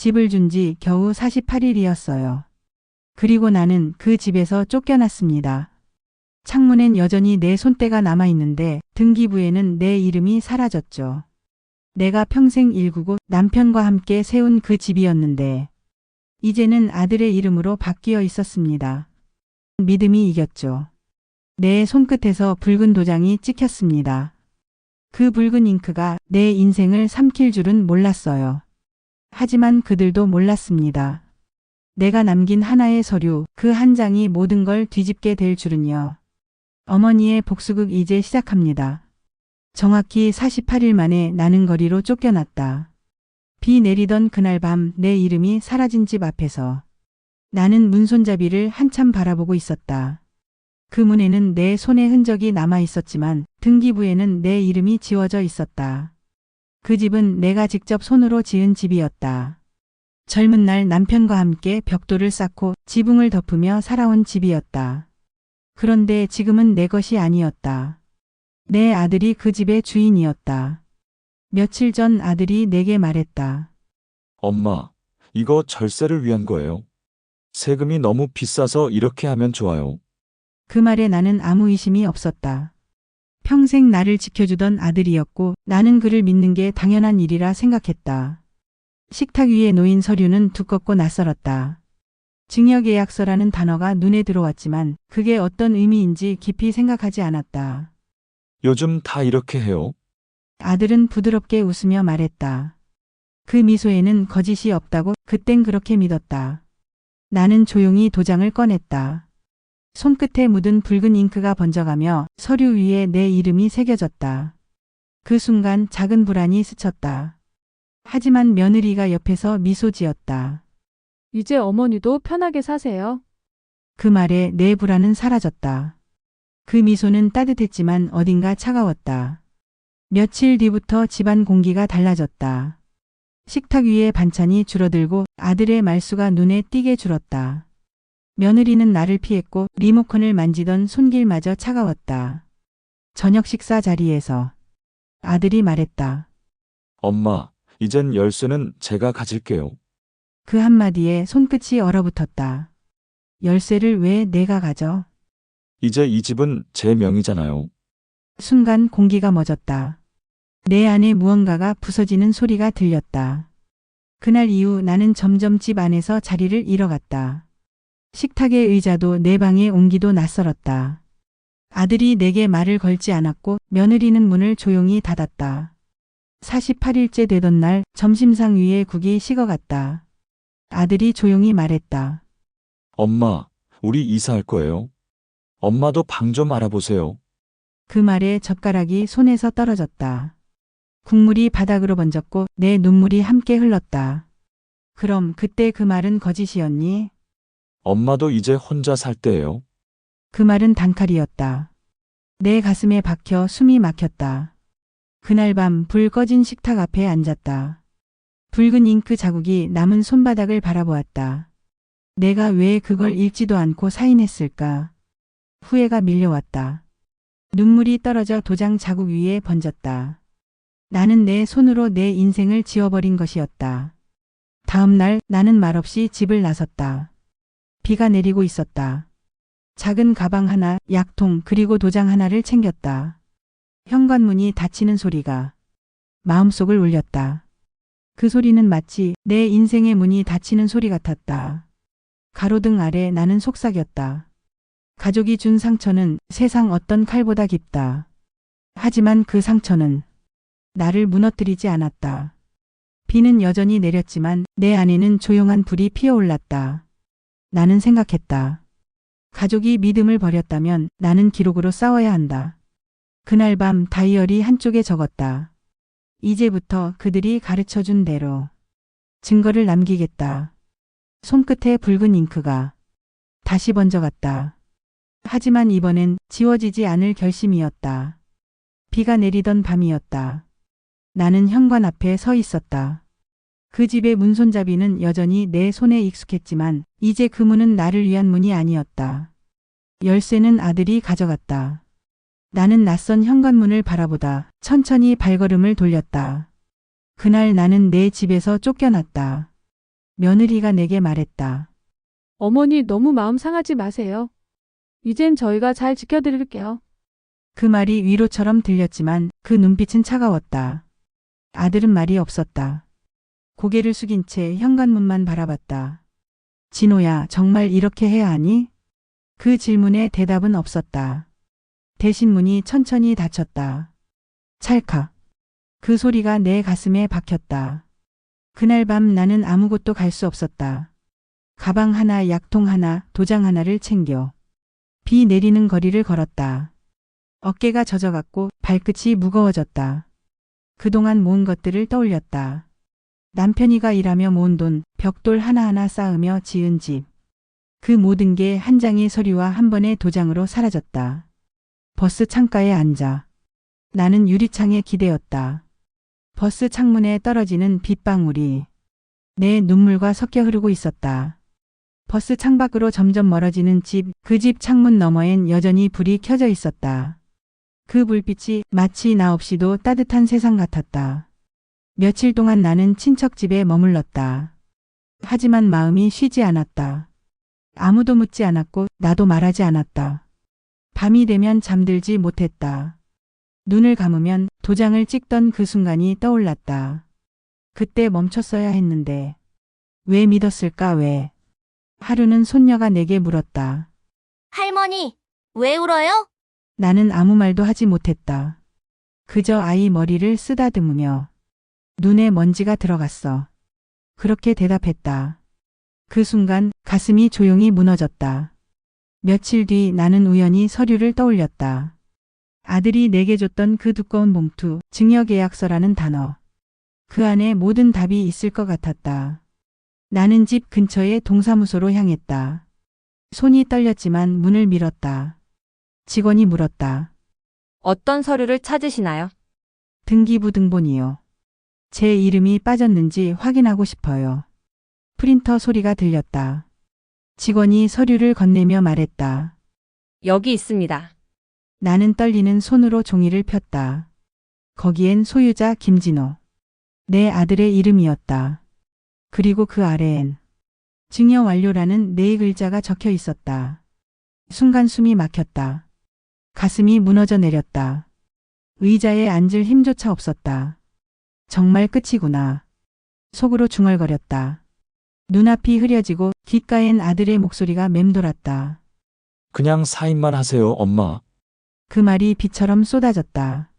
집을 준 지 겨우 48일이었어요. 그리고 나는 그 집에서 쫓겨났습니다. 창문엔 여전히 내 손때가 남아있는데 등기부에는 내 이름이 사라졌죠. 내가 평생 일구고 남편과 함께 세운 그 집이었는데 이제는 아들의 이름으로 바뀌어 있었습니다. 믿음이 이겼죠. 내 손끝에서 붉은 도장이 찍혔습니다. 그 붉은 잉크가 내 인생을 삼킬 줄은 몰랐어요. 하지만 그들도 몰랐습니다. 내가 남긴 하나의 서류, 그 한 장이 모든 걸 뒤집게 될 줄은요. 어머니의 복수극 이제 시작합니다. 정확히 48일 만에 나는 거리로 쫓겨났다. 비 내리던 그날 밤 내 이름이 사라진 집 앞에서 나는 문손잡이를 한참 바라보고 있었다. 그 문에는 내 손의 흔적이 남아 있었지만 등기부에는 내 이름이 지워져 있었다. 그 집은 내가 직접 손으로 지은 집이었다. 젊은 날 남편과 함께 벽돌을 쌓고 지붕을 덮으며 살아온 집이었다. 그런데 지금은 내 것이 아니었다. 내 아들이 그 집의 주인이었다. 며칠 전 아들이 내게 말했다. 엄마, 이거 절세를 위한 거예요. 세금이 너무 비싸서 이렇게 하면 좋아요. 그 말에 나는 아무 의심이 없었다. 평생 나를 지켜주던 아들이었고 나는 그를 믿는 게 당연한 일이라 생각했다. 식탁 위에 놓인 서류는 두껍고 낯설었다. 증여계약서라는 단어가 눈에 들어왔지만 그게 어떤 의미인지 깊이 생각하지 않았다. 요즘 다 이렇게 해요. 아들은 부드럽게 웃으며 말했다. 그 미소에는 거짓이 없다고 그땐 그렇게 믿었다. 나는 조용히 도장을 꺼냈다. 손끝에 묻은 붉은 잉크가 번져가며 서류 위에 내 이름이 새겨졌다. 그 순간 작은 불안이 스쳤다. 하지만 며느리가 옆에서 미소 지었다. 이제 어머니도 편하게 사세요. 그 말에 내 불안은 사라졌다. 그 미소는 따뜻했지만 어딘가 차가웠다. 며칠 뒤부터 집안 공기가 달라졌다. 식탁 위에 반찬이 줄어들고 아들의 말수가 눈에 띄게 줄었다. 며느리는 나를 피했고 리모컨을 만지던 손길마저 차가웠다. 저녁 식사 자리에서 아들이 말했다. 엄마, 이젠 열쇠는 제가 가질게요. 그 한마디에 손끝이 얼어붙었다. 열쇠를 왜 내가 가져? 이제 이 집은 제 명의잖아요. 순간 공기가 멎었다. 내 안에 무언가가 부서지는 소리가 들렸다. 그날 이후 나는 점점 집 안에서 자리를 잃어갔다. 식탁의 의자도 내 방에 옮기도 낯설었다. 아들이 내게 말을 걸지 않았고 며느리는 문을 조용히 닫았다. 48일째 되던 날 점심상 위에 국이 식어갔다. 아들이 조용히 말했다. 엄마, 우리 이사할 거예요. 엄마도 방 좀 알아보세요. 그 말에 젓가락이 손에서 떨어졌다. 국물이 바닥으로 번졌고 내 눈물이 함께 흘렀다. 그럼 그때 그 말은 거짓이었니? 엄마도 이제 혼자 살 때예요. 그 말은 단칼이었다. 내 가슴에 박혀 숨이 막혔다. 그날 밤 불 꺼진 식탁 앞에 앉았다. 붉은 잉크 자국이 남은 손바닥을 바라보았다. 내가 왜 그걸 읽지도 않고 사인했을까? 후회가 밀려왔다. 눈물이 떨어져 도장 자국 위에 번졌다. 나는 내 손으로 내 인생을 지워버린 것이었다. 다음 날 나는 말없이 집을 나섰다. 비가 내리고 있었다. 작은 가방 하나, 약통 그리고 도장 하나를 챙겼다. 현관문이 닫히는 소리가 마음속을 울렸다. 그 소리는 마치 내 인생의 문이 닫히는 소리 같았다. 가로등 아래 나는 속삭였다. 가족이 준 상처는 세상 어떤 칼보다 깊다. 하지만 그 상처는 나를 무너뜨리지 않았다. 비는 여전히 내렸지만 내 안에는 조용한 불이 피어올랐다. 나는 생각했다. 가족이 믿음을 버렸다면 나는 기록으로 싸워야 한다. 그날 밤 다이어리 한쪽에 적었다. 이제부터 그들이 가르쳐준 대로 증거를 남기겠다. 손끝에 붉은 잉크가 다시 번져갔다. 하지만 이번엔 지워지지 않을 결심이었다. 비가 내리던 밤이었다. 나는 현관 앞에 서 있었다. 그 집의 문손잡이는 여전히 내 손에 익숙했지만 이제 그 문은 나를 위한 문이 아니었다. 열쇠는 아들이 가져갔다. 나는 낯선 현관문을 바라보다 천천히 발걸음을 돌렸다. 그날 나는 내 집에서 쫓겨났다. 며느리가 내게 말했다. 어머니 너무 마음 상하지 마세요. 이젠 저희가 잘 지켜드릴게요. 그 말이 위로처럼 들렸지만 그 눈빛은 차가웠다. 아들은 말이 없었다. 고개를 숙인 채 현관문만 바라봤다. 진호야, 정말 이렇게 해야 하니? 그 질문에 대답은 없었다. 대신 문이 천천히 닫혔다. 찰칵. 그 소리가 내 가슴에 박혔다. 그날 밤 나는 아무것도 갈 수 없었다. 가방 하나, 약통 하나, 도장 하나를 챙겨 비 내리는 거리를 걸었다. 어깨가 젖어갔고 발끝이 무거워졌다. 그동안 모은 것들을 떠올렸다. 남편이가 일하며 모은 돈, 벽돌 하나하나 쌓으며 지은 집. 그 모든 게 한 장의 서류와 한 번의 도장으로 사라졌다. 버스 창가에 앉아 나는 유리창에 기대었다. 버스 창문에 떨어지는 빗방울이 내 눈물과 섞여 흐르고 있었다. 버스 창밖으로 점점 멀어지는 집, 그 집 창문 너머엔 여전히 불이 켜져 있었다. 그 불빛이 마치 나 없이도 따뜻한 세상 같았다. 며칠 동안 나는 친척 집에 머물렀다. 하지만 마음이 쉬지 않았다. 아무도 묻지 않았고 나도 말하지 않았다. 밤이 되면 잠들지 못했다. 눈을 감으면 도장을 찍던 그 순간이 떠올랐다. 그때 멈췄어야 했는데. 왜 믿었을까 왜? 하루는 손녀가 내게 물었다. 할머니, 왜 울어요? 나는 아무 말도 하지 못했다. 그저 아이 머리를 쓰다듬으며 눈에 먼지가 들어갔어. 그렇게 대답했다. 그 순간 가슴이 조용히 무너졌다. 며칠 뒤 나는 우연히 서류를 떠올렸다. 아들이 내게 줬던 그 두꺼운 봉투, 증여계약서라는 단어. 그 안에 모든 답이 있을 것 같았다. 나는 집 근처의 동사무소로 향했다. 손이 떨렸지만 문을 밀었다. 직원이 물었다. 어떤 서류를 찾으시나요? 등기부 등본이요. 제 이름이 빠졌는지 확인하고 싶어요. 프린터 소리가 들렸다. 직원이 서류를 건네며 말했다. 여기 있습니다. 나는 떨리는 손으로 종이를 폈다. 거기엔 소유자 김진호. 내 아들의 이름이었다. 그리고 그 아래엔 증여 완료라는 네 글자가 적혀 있었다. 순간 숨이 막혔다. 가슴이 무너져 내렸다. 의자에 앉을 힘조차 없었다. 정말 끝이구나. 속으로 중얼거렸다. 눈앞이 흐려지고 귓가엔 아들의 목소리가 맴돌았다. 그냥 사인만 하세요, 엄마. 그 말이 비처럼 쏟아졌다.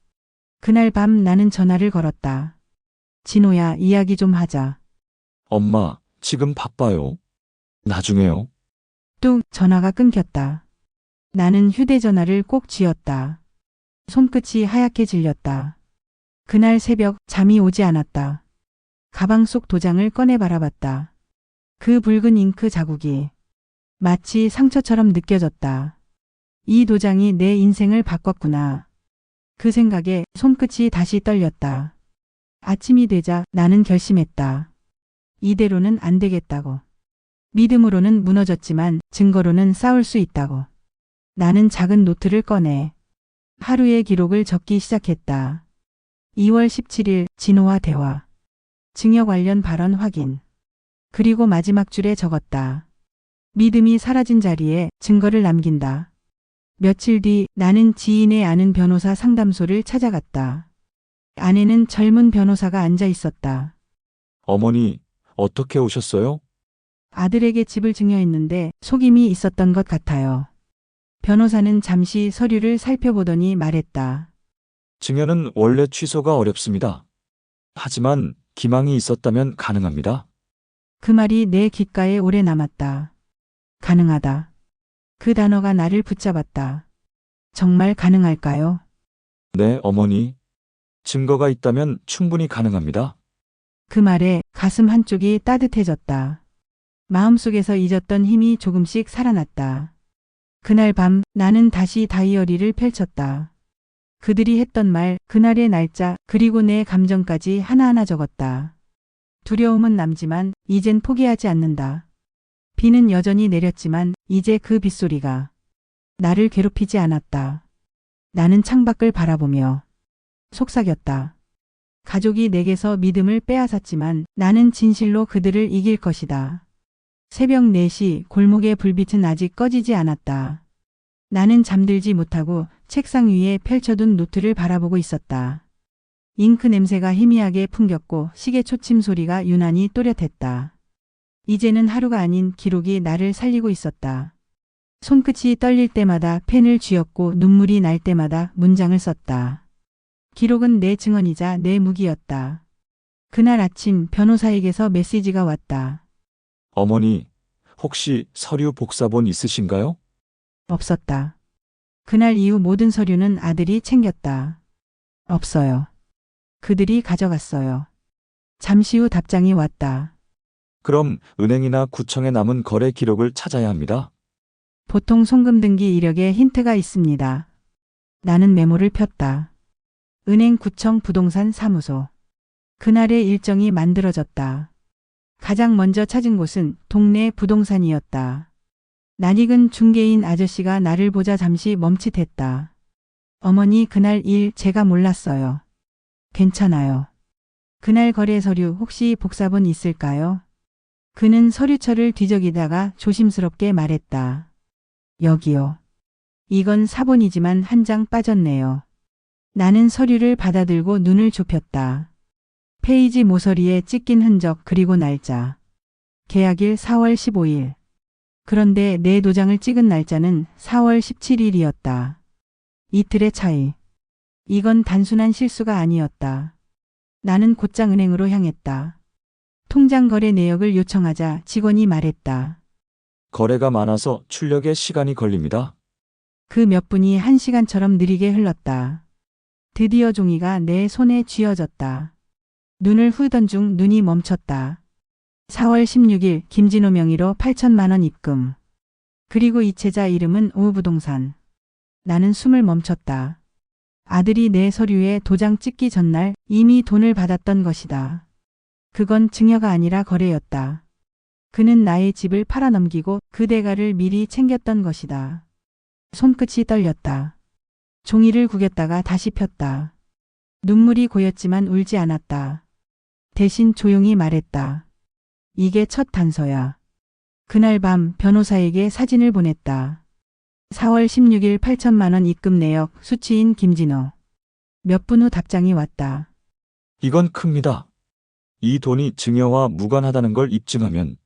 그날 밤 나는 전화를 걸었다. 진호야, 이야기 좀 하자. 엄마, 지금 바빠요. 나중에요. 뚝 전화가 끊겼다. 나는 휴대전화를 꼭 쥐었다. 손끝이 하얗게 질렸다. 그날 새벽 잠이 오지 않았다. 가방 속 도장을 꺼내 바라봤다. 그 붉은 잉크 자국이 마치 상처처럼 느껴졌다. 이 도장이 내 인생을 바꿨구나. 그 생각에 손끝이 다시 떨렸다. 아침이 되자 나는 결심했다. 이대로는 안 되겠다고. 믿음으로는 무너졌지만 증거로는 싸울 수 있다고. 나는 작은 노트를 꺼내 하루의 기록을 적기 시작했다. 2월 17일 진호와 대화. 증여 관련 발언 확인. 그리고 마지막 줄에 적었다. 믿음이 사라진 자리에 증거를 남긴다. 며칠 뒤 나는 지인의 아는 변호사 상담소를 찾아갔다. 안에는 젊은 변호사가 앉아 있었다. 어머니, 어떻게 오셨어요? 아들에게 집을 증여했는데 속임이 있었던 것 같아요. 변호사는 잠시 서류를 살펴보더니 말했다. 증여는 원래 취소가 어렵습니다. 하지만 기망이 있었다면 가능합니다. 그 말이 내 귓가에 오래 남았다. 가능하다. 그 단어가 나를 붙잡았다. 정말 가능할까요? 네, 어머니. 증거가 있다면 충분히 가능합니다. 그 말에 가슴 한쪽이 따뜻해졌다. 마음속에서 잊었던 힘이 조금씩 살아났다. 그날 밤 나는 다시 다이어리를 펼쳤다. 그들이 했던 말, 그날의 날짜, 그리고 내 감정까지 하나하나 적었다. 두려움은 남지만 이젠 포기하지 않는다. 비는 여전히 내렸지만 이제 그 빗소리가 나를 괴롭히지 않았다. 나는 창밖을 바라보며 속삭였다. 가족이 내게서 믿음을 빼앗았지만 나는 진실로 그들을 이길 것이다. 새벽 4시 골목의 불빛은 아직 꺼지지 않았다. 나는 잠들지 못하고 책상 위에 펼쳐둔 노트를 바라보고 있었다. 잉크 냄새가 희미하게 풍겼고 시계 초침 소리가 유난히 또렷했다. 이제는 하루가 아닌 기록이 나를 살리고 있었다. 손끝이 떨릴 때마다 펜을 쥐었고 눈물이 날 때마다 문장을 썼다. 기록은 내 증언이자 내 무기였다. 그날 아침 변호사에게서 메시지가 왔다. 어머니, 혹시 서류 복사본 있으신가요? 없었다. 그날 이후 모든 서류는 아들이 챙겼다. 없어요. 그들이 가져갔어요. 잠시 후 답장이 왔다. 그럼 은행이나 구청에 남은 거래 기록을 찾아야 합니다. 보통 송금 등기 이력에 힌트가 있습니다. 나는 메모를 폈다. 은행, 구청, 부동산 사무소. 그날의 일정이 만들어졌다. 가장 먼저 찾은 곳은 동네 부동산이었다. 낯익은 중개인 아저씨가 나를 보자 잠시 멈칫했다. 어머니, 그날 일 제가 몰랐어요. 괜찮아요. 그날 거래 서류 혹시 복사본 있을까요? 그는 서류철을 뒤적이다가 조심스럽게 말했다. 여기요. 이건 사본이지만 한 장 빠졌네요. 나는 서류를 받아들고 눈을 좁혔다. 페이지 모서리에 찢긴 흔적 그리고 날짜. 계약일 4월 15일. 그런데 내 도장을 찍은 날짜는 4월 17일이었다. 이틀의 차이. 이건 단순한 실수가 아니었다. 나는 곧장 은행으로 향했다. 통장 거래 내역을 요청하자 직원이 말했다. 거래가 많아서 출력에 시간이 걸립니다. 그 몇 분이 1시간처럼 느리게 흘렀다. 드디어 종이가 내 손에 쥐어졌다. 눈을 후던 중 눈이 멈췄다. 4월 16일 김진호 명의로 8천만 원 입금. 그리고 이체자 이름은 오부동산. 나는 숨을 멈췄다. 아들이 내 서류에 도장 찍기 전날 이미 돈을 받았던 것이다. 그건 증여가 아니라 거래였다. 그는 나의 집을 팔아넘기고 그 대가를 미리 챙겼던 것이다. 손끝이 떨렸다. 종이를 구겼다가 다시 폈다. 눈물이 고였지만 울지 않았다. 대신 조용히 말했다. 이게 첫 단서야. 그날 밤 변호사에게 사진을 보냈다. 4월 16일 8천만 원 입금 내역 수취인 김진호. 몇 분 후 답장이 왔다. 이건 큽니다. 이 돈이 증여와 무관하다는 걸 입증하면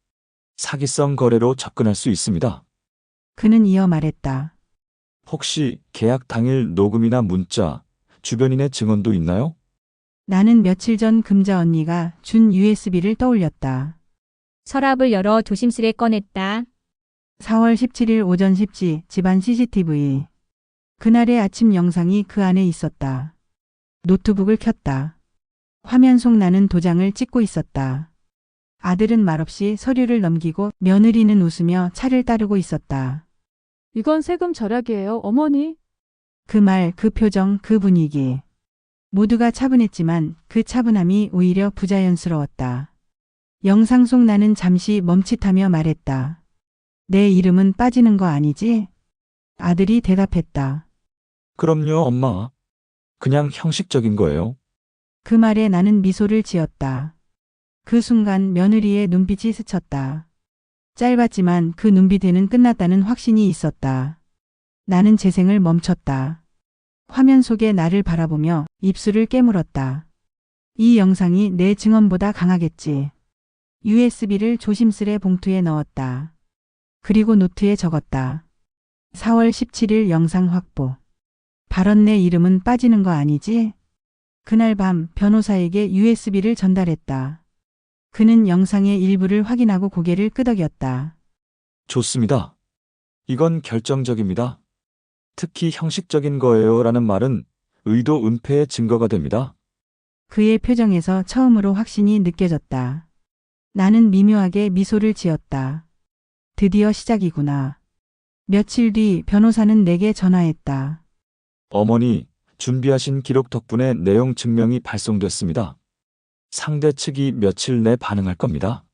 사기성 거래로 접근할 수 있습니다. 그는 이어 말했다. 혹시 계약 당일 녹음이나 문자, 주변인의 증언도 있나요? 나는 며칠 전 금자 언니가 준 USB를 떠올렸다. 서랍을 열어 조심스레 꺼냈다. 4월 17일 오전 10시 집안 CCTV. 그날의 아침 영상이 그 안에 있었다. 노트북을 켰다. 화면 속 나는 도장을 찍고 있었다. 아들은 말없이 서류를 넘기고 며느리는 웃으며 차를 따르고 있었다. 이건 세금 절약이에요, 어머니. 그 말, 그 표정, 그 분위기. 모두가 차분했지만 그 차분함이 오히려 부자연스러웠다. 영상 속 나는 잠시 멈칫하며 말했다. 내 이름은 빠지는 거 아니지? 아들이 대답했다. 그럼요, 엄마. 그냥 형식적인 거예요. 그 말에 나는 미소를 지었다. 그 순간 며느리의 눈빛이 스쳤다. 짧았지만 그 눈빛에는 끝났다는 확신이 있었다. 나는 재생을 멈췄다. 화면 속의 나를 바라보며 입술을 깨물었다. 이 영상이 내 증언보다 강하겠지. USB를 조심스레 봉투에 넣었다. 그리고 노트에 적었다. 4월 17일 영상 확보. 발언 내 이름은 빠지는 거 아니지? 그날 밤 변호사에게 USB를 전달했다. 그는 영상의 일부를 확인하고 고개를 끄덕였다. 좋습니다. 이건 결정적입니다. 특히 형식적인 거예요 라는 말은 의도 은폐의 증거가 됩니다. 그의 표정에서 처음으로 확신이 느껴졌다. 나는 미묘하게 미소를 지었다. 드디어 시작이구나. 며칠 뒤 변호사는 내게 전화했다. 어머니, 준비하신 기록 덕분에 내용 증명이 발송됐습니다. 상대 측이 며칠 내 반응할 겁니다.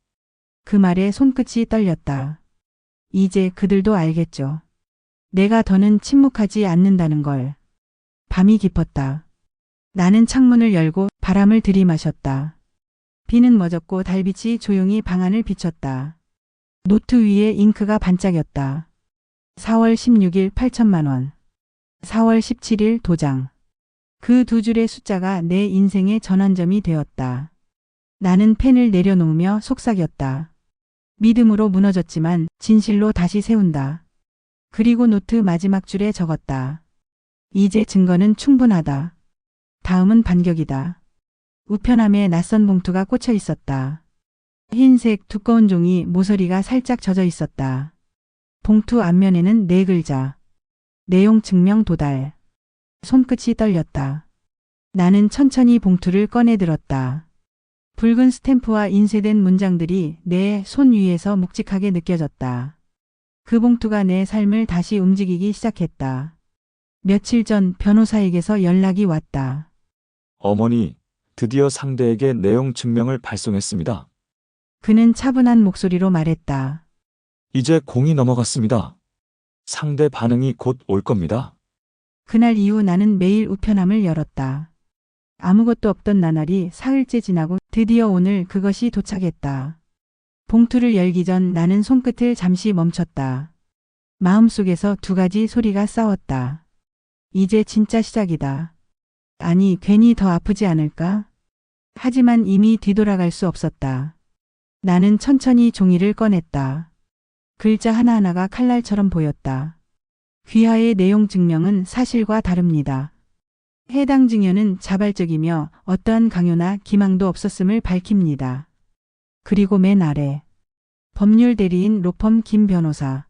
그 말에 손끝이 떨렸다. 이제 그들도 알겠죠. 내가 더는 침묵하지 않는다는 걸. 밤이 깊었다. 나는 창문을 열고 바람을 들이마셨다. 비는 멎었고 달빛이 조용히 방 안을 비췄다. 노트 위에 잉크가 반짝였다. 4월 16일 8천만 원. 4월 17일 도장. 그 두 줄의 숫자가 내 인생의 전환점이 되었다. 나는 펜을 내려놓으며 속삭였다. 믿음으로 무너졌지만 진실로 다시 세운다. 그리고 노트 마지막 줄에 적었다. 이제 증거는 충분하다. 다음은 반격이다. 우편함에 낯선 봉투가 꽂혀 있었다. 흰색 두꺼운 종이 모서리가 살짝 젖어 있었다. 봉투 앞면에는 네 글자. 내용 증명 도달. 손끝이 떨렸다. 나는 천천히 봉투를 꺼내 들었다. 붉은 스탬프와 인쇄된 문장들이 내 손 위에서 묵직하게 느껴졌다. 그 봉투가 내 삶을 다시 움직이기 시작했다. 며칠 전 변호사에게서 연락이 왔다. 어머니, 드디어 상대에게 내용 증명을 발송했습니다. 그는 차분한 목소리로 말했다. 이제 공이 넘어갔습니다. 상대 반응이 곧 올 겁니다. 그날 이후 나는 매일 우편함을 열었다. 아무것도 없던 나날이 사흘째 지나고 드디어 오늘 그것이 도착했다. 봉투를 열기 전 나는 손끝을 잠시 멈췄다. 마음속에서 두 가지 소리가 싸웠다. 이제 진짜 시작이다. 아니, 괜히 더 아프지 않을까? 하지만 이미 뒤돌아갈 수 없었다. 나는 천천히 종이를 꺼냈다. 글자 하나하나가 칼날처럼 보였다. 귀하의 내용 증명은 사실과 다릅니다. 해당 증여는 자발적이며 어떠한 강요나 기망도 없었음을 밝힙니다. 그리고 맨 아래 법률 대리인 로펌 김 변호사.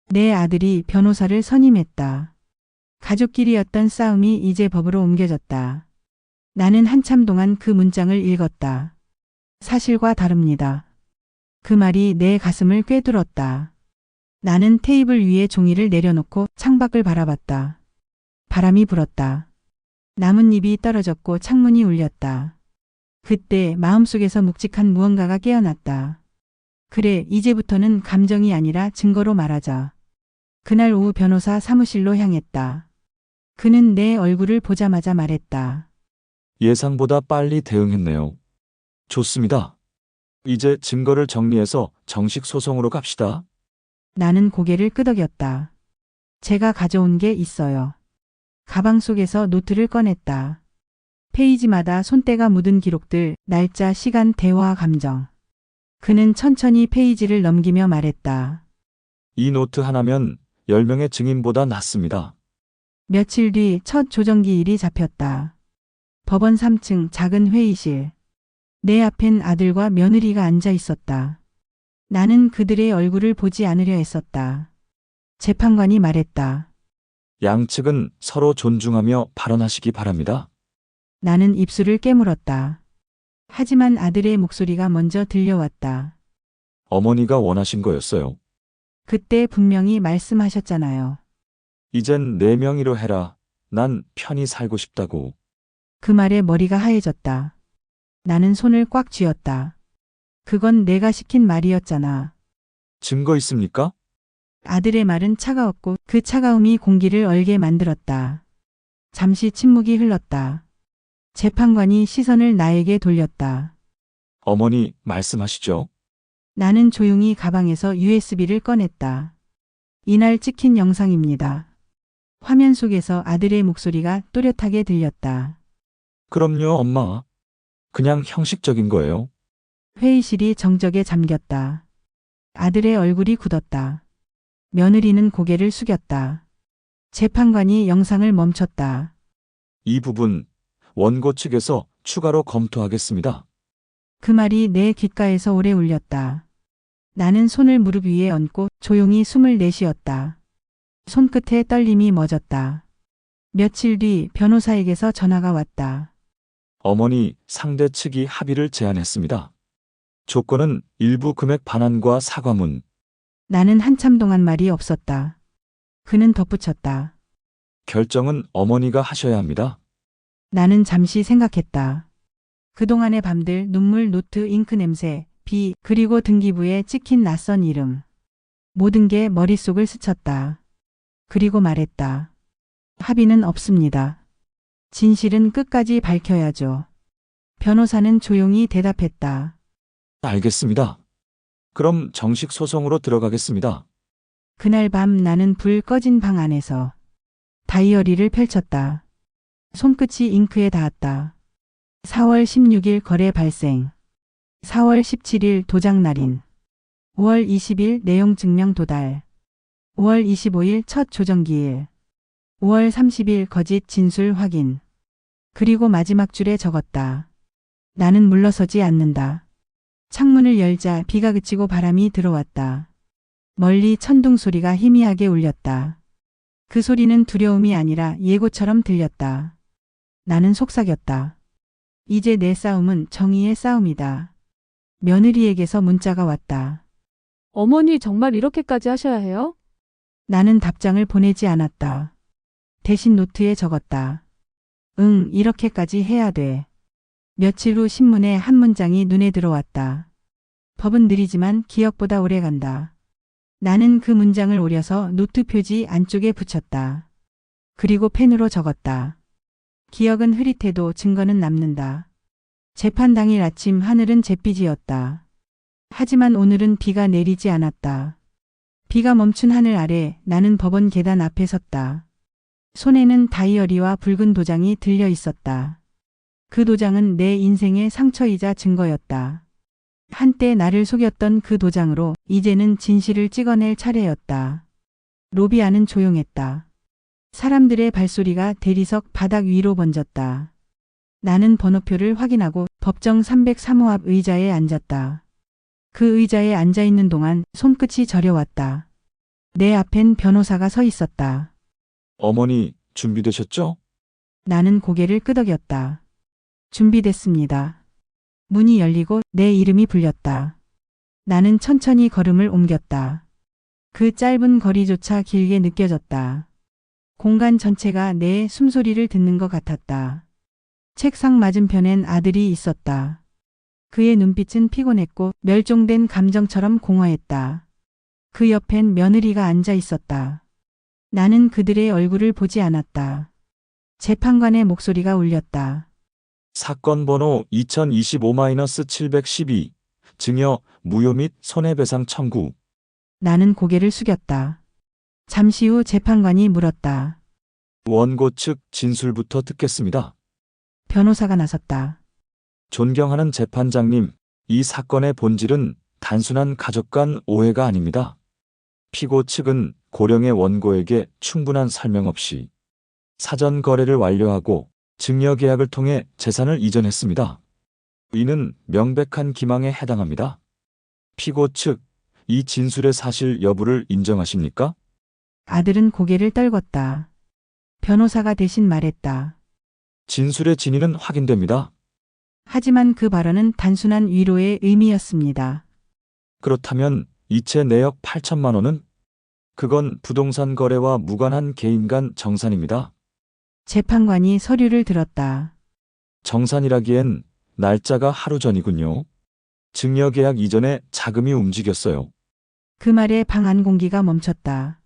내 아들이 변호사를 선임했다. 가족끼리였던 싸움이 이제 법으로 옮겨졌다. 나는 한참 동안 그 문장을 읽었다. 사실과 다릅니다. 그 말이 내 가슴을 꿰뚫었다. 나는 테이블 위에 종이를 내려놓고 창밖을 바라봤다. 바람이 불었다. 나뭇잎이 떨어졌고 창문이 울렸다. 그때 마음속에서 묵직한 무언가가 깨어났다. 그래, 이제부터는 감정이 아니라 증거로 말하자. 그날 오후 변호사 사무실로 향했다. 그는 내 얼굴을 보자마자 말했다. 예상보다 빨리 대응했네요. 좋습니다. 이제 증거를 정리해서 정식 소송으로 갑시다. 나는 고개를 끄덕였다. 제가 가져온 게 있어요. 가방 속에서 노트를 꺼냈다. 페이지마다 손때가 묻은 기록들, 날짜, 시간, 대화, 감정. 그는 천천히 페이지를 넘기며 말했다. 이 노트 하나면 10명의 증인보다 낫습니다. 며칠 뒤 첫 조정기일이 잡혔다. 법원 3층 작은 회의실. 내 앞엔 아들과 며느리가 앉아 있었다. 나는 그들의 얼굴을 보지 않으려 했었다. 재판관이 말했다. 양측은 서로 존중하며 발언하시기 바랍니다. 나는 입술을 깨물었다. 하지만 아들의 목소리가 먼저 들려왔다. 어머니가 원하신 거였어요. 그때 분명히 말씀하셨잖아요. 이젠 내 명의로 해라. 난 편히 살고 싶다고. 그 말에 머리가 하얘졌다. 나는 손을 꽉 쥐었다. 그건 내가 시킨 말이었잖아. 증거 있습니까? 아들의 말은 차가웠고 그 차가움이 공기를 얼게 만들었다. 잠시 침묵이 흘렀다. 재판관이 시선을 나에게 돌렸다. 어머니, 말씀하시죠. 나는 조용히 가방에서 USB를 꺼냈다. 이날 찍힌 영상입니다. 화면 속에서 아들의 목소리가 또렷하게 들렸다. 그럼요, 엄마. 그냥 형식적인 거예요. 회의실이 정적에 잠겼다. 아들의 얼굴이 굳었다. 며느리는 고개를 숙였다. 재판관이 영상을 멈췄다. 이 부분 원고 측에서 추가로 검토하겠습니다. 그 말이 내 귓가에서 오래 울렸다. 나는 손을 무릎 위에 얹고 조용히 숨을 내쉬었다. 손끝에 떨림이 멎었다. 며칠 뒤 변호사에게서 전화가 왔다. 어머니, 상대 측이 합의를 제안했습니다. 조건은 일부 금액 반환과 사과문. 나는 한참 동안 말이 없었다. 그는 덧붙였다. 결정은 어머니가 하셔야 합니다. 나는 잠시 생각했다. 그동안의 밤들, 눈물, 노트, 잉크 냄새, 비, 그리고 등기부에 찍힌 낯선 이름. 모든 게 머릿속을 스쳤다. 그리고 말했다. 합의는 없습니다. 진실은 끝까지 밝혀야죠. 변호사는 조용히 대답했다. 알겠습니다. 그럼 정식 소송으로 들어가겠습니다. 그날 밤 나는 불 꺼진 방 안에서 다이어리를 펼쳤다. 손끝이 잉크에 닿았다. 4월 16일 거래 발생. 4월 17일 도장 날인. 5월 20일 내용 증명 도달. 5월 25일 첫 조정기일. 5월 30일 거짓 진술 확인. 그리고 마지막 줄에 적었다. 나는 물러서지 않는다. 창문을 열자 비가 그치고 바람이 들어왔다. 멀리 천둥 소리가 희미하게 울렸다. 그 소리는 두려움이 아니라 예고처럼 들렸다. 나는 속삭였다. 이제 내 싸움은 정의의 싸움이다. 며느리에게서 문자가 왔다. 어머니 정말 이렇게까지 하셔야 해요? 나는 답장을 보내지 않았다. 대신 노트에 적었다. 응, 이렇게까지 해야 돼. 며칠 후 신문에 한 문장이 눈에 들어왔다. 법은 느리지만 기억보다 오래 간다. 나는 그 문장을 오려서 노트 표지 안쪽에 붙였다. 그리고 펜으로 적었다. 기억은 흐릿해도 증거는 남는다. 재판 당일 아침 하늘은 잿빛이었다. 하지만 오늘은 비가 내리지 않았다. 비가 멈춘 하늘 아래 나는 법원 계단 앞에 섰다. 손에는 다이어리와 붉은 도장이 들려 있었다. 그 도장은 내 인생의 상처이자 증거였다. 한때 나를 속였던 그 도장으로 이제는 진실을 찍어낼 차례였다. 로비 안은 조용했다. 사람들의 발소리가 대리석 바닥 위로 번졌다. 나는 번호표를 확인하고 법정 303호 앞 의자에 앉았다. 그 의자에 앉아있는 동안 손끝이 저려왔다. 내 앞엔 변호사가 서 있었다. 어머니, 준비되셨죠? 나는 고개를 끄덕였다. 준비됐습니다. 문이 열리고 내 이름이 불렸다. 나는 천천히 걸음을 옮겼다. 그 짧은 거리조차 길게 느껴졌다. 공간 전체가 내 숨소리를 듣는 것 같았다. 책상 맞은편엔 아들이 있었다. 그의 눈빛은 피곤했고 멸종된 감정처럼 공허했다. 그 옆엔 며느리가 앉아 있었다. 나는 그들의 얼굴을 보지 않았다. 재판관의 목소리가 울렸다. 사건 번호 2025-712, 증여, 무효 및 손해배상 청구. 나는 고개를 숙였다. 잠시 후 재판관이 물었다. 원고 측 진술부터 듣겠습니다. 변호사가 나섰다. 존경하는 재판장님, 이 사건의 본질은 단순한 가족 간 오해가 아닙니다. 피고 측은 고령의 원고에게 충분한 설명 없이 사전 거래를 완료하고 증여 계약을 통해 재산을 이전했습니다. 이는 명백한 기망에 해당합니다. 피고 측, 이 진술의 사실 여부를 인정하십니까? 아들은 고개를 떨궜다. 변호사가 대신 말했다. 진술의 진위는 확인됩니다. 하지만 그 발언은 단순한 위로의 의미였습니다. 그렇다면 이체 내역 8천만 원은? 그건 부동산 거래와 무관한 개인 간 정산입니다. 재판관이 서류를 들었다. 정산이라기엔 날짜가 하루 전이군요. 증여 계약 이전에 자금이 움직였어요. 그 말에 방 안 공기가 멈췄다.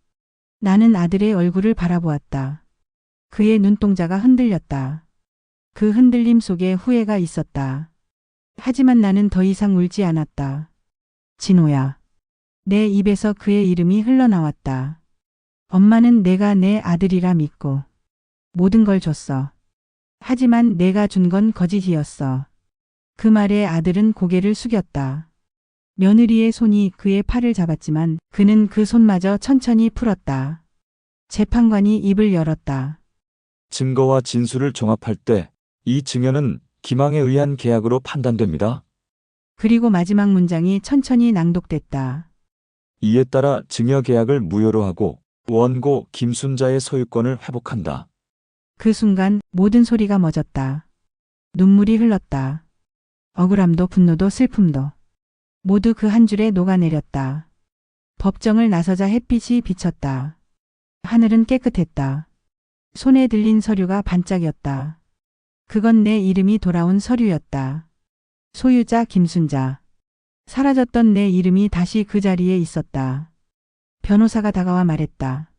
나는 아들의 얼굴을 바라보았다. 그의 눈동자가 흔들렸다. 그 흔들림 속에 후회가 있었다. 하지만 나는 더 이상 울지 않았다. 진호야. 내 입에서 그의 이름이 흘러나왔다. 엄마는 내가 내 아들이라 믿고 모든 걸 줬어. 하지만 내가 준 건 거짓이었어. 그 말에 아들은 고개를 숙였다. 며느리의 손이 그의 팔을 잡았지만 그는 그 손마저 천천히 풀었다. 재판관이 입을 열었다. 증거와 진술을 종합할 때 이 증여는 기망에 의한 계약으로 판단됩니다. 그리고 마지막 문장이 천천히 낭독됐다. 이에 따라 증여 계약을 무효로 하고 원고 김순자의 소유권을 회복한다. 그 순간 모든 소리가 멎었다. 눈물이 흘렀다. 억울함도 분노도 슬픔도 모두 그 한 줄에 녹아내렸다. 법정을 나서자 햇빛이 비쳤다. 하늘은 깨끗했다. 손에 들린 서류가 반짝였다. 그건 내 이름이 돌아온 서류였다. 소유자 김순자. 사라졌던 내 이름이 다시 그 자리에 있었다. 변호사가 다가와 말했다.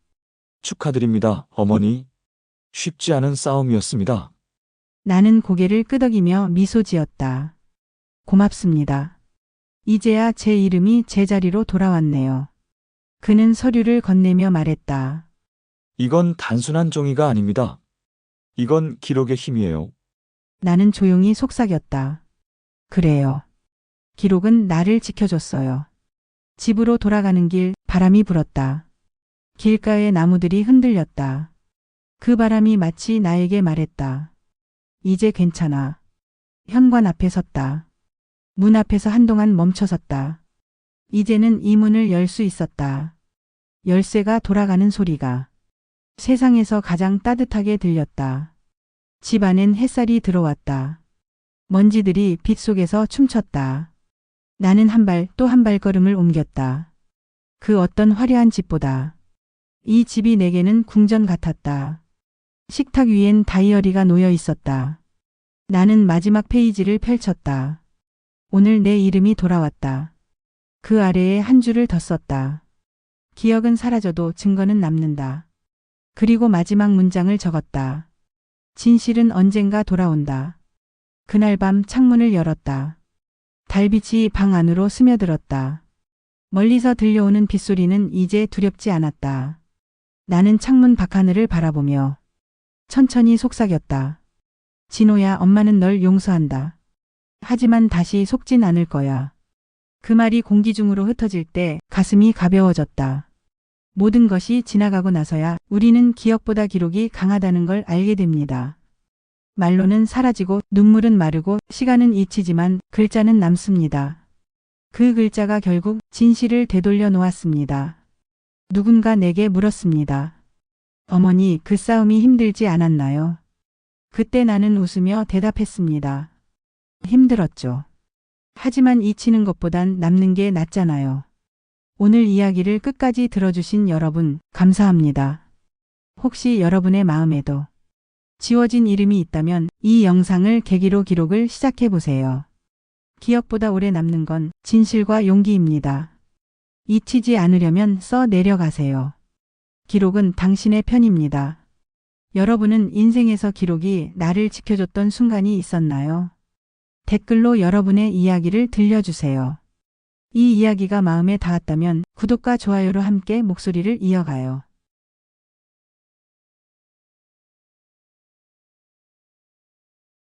축하드립니다, 어머니. 쉽지 않은 싸움이었습니다. 나는 고개를 끄덕이며 미소 지었다. 고맙습니다. 이제야 제 이름이 제자리로 돌아왔네요. 그는 서류를 건네며 말했다. 이건 단순한 종이가 아닙니다. 이건 기록의 힘이에요. 나는 조용히 속삭였다. 그래요. 기록은 나를 지켜줬어요. 집으로 돌아가는 길 바람이 불었다. 길가의 나무들이 흔들렸다. 그 바람이 마치 나에게 말했다. 이제 괜찮아. 현관 앞에 섰다. 문 앞에서 한동안 멈춰섰다. 이제는 이 문을 열 수 있었다. 열쇠가 돌아가는 소리가 세상에서 가장 따뜻하게 들렸다. 집 안엔 햇살이 들어왔다. 먼지들이 빛 속에서 춤췄다. 나는 한 발 또 한 발걸음을 옮겼다. 그 어떤 화려한 집보다 이 집이 내게는 궁전 같았다. 식탁 위엔 다이어리가 놓여 있었다. 나는 마지막 페이지를 펼쳤다. 오늘 내 이름이 돌아왔다. 그 아래에 한 줄을 더 썼다. 기억은 사라져도 증거는 남는다. 그리고 마지막 문장을 적었다. 진실은 언젠가 돌아온다. 그날 밤 창문을 열었다. 달빛이 방 안으로 스며들었다. 멀리서 들려오는 빗소리는 이제 두렵지 않았다. 나는 창문 밖하늘을 바라보며 천천히 속삭였다. 진호야, 엄마는 널 용서한다. 하지만 다시 속진 않을 거야. 그 말이 공기 중으로 흩어질 때 가슴이 가벼워졌다. 모든 것이 지나가고 나서야 우리는 기억보다 기록이 강하다는 걸 알게 됩니다. 말로는 사라지고 눈물은 마르고 시간은 잊히지만 글자는 남습니다. 그 글자가 결국 진실을 되돌려 놓았습니다. 누군가 내게 물었습니다. 어머니, 그 싸움이 힘들지 않았나요? 그때 나는 웃으며 대답했습니다. 힘들었죠. 하지만 잊히는 것보단 남는 게 낫잖아요. 오늘 이야기를 끝까지 들어주신 여러분, 감사합니다. 혹시 여러분의 마음에도 지워진 이름이 있다면 이 영상을 계기로 기록을 시작해보세요. 기억보다 오래 남는 건 진실과 용기입니다. 잊히지 않으려면 써 내려가세요. 기록은 당신의 편입니다. 여러분은 인생에서 기록이 나를 지켜줬던 순간이 있었나요? 댓글로 여러분의 이야기를 들려주세요. 이 이야기가 마음에 닿았다면 구독과 좋아요로 함께 목소리를 이어가요.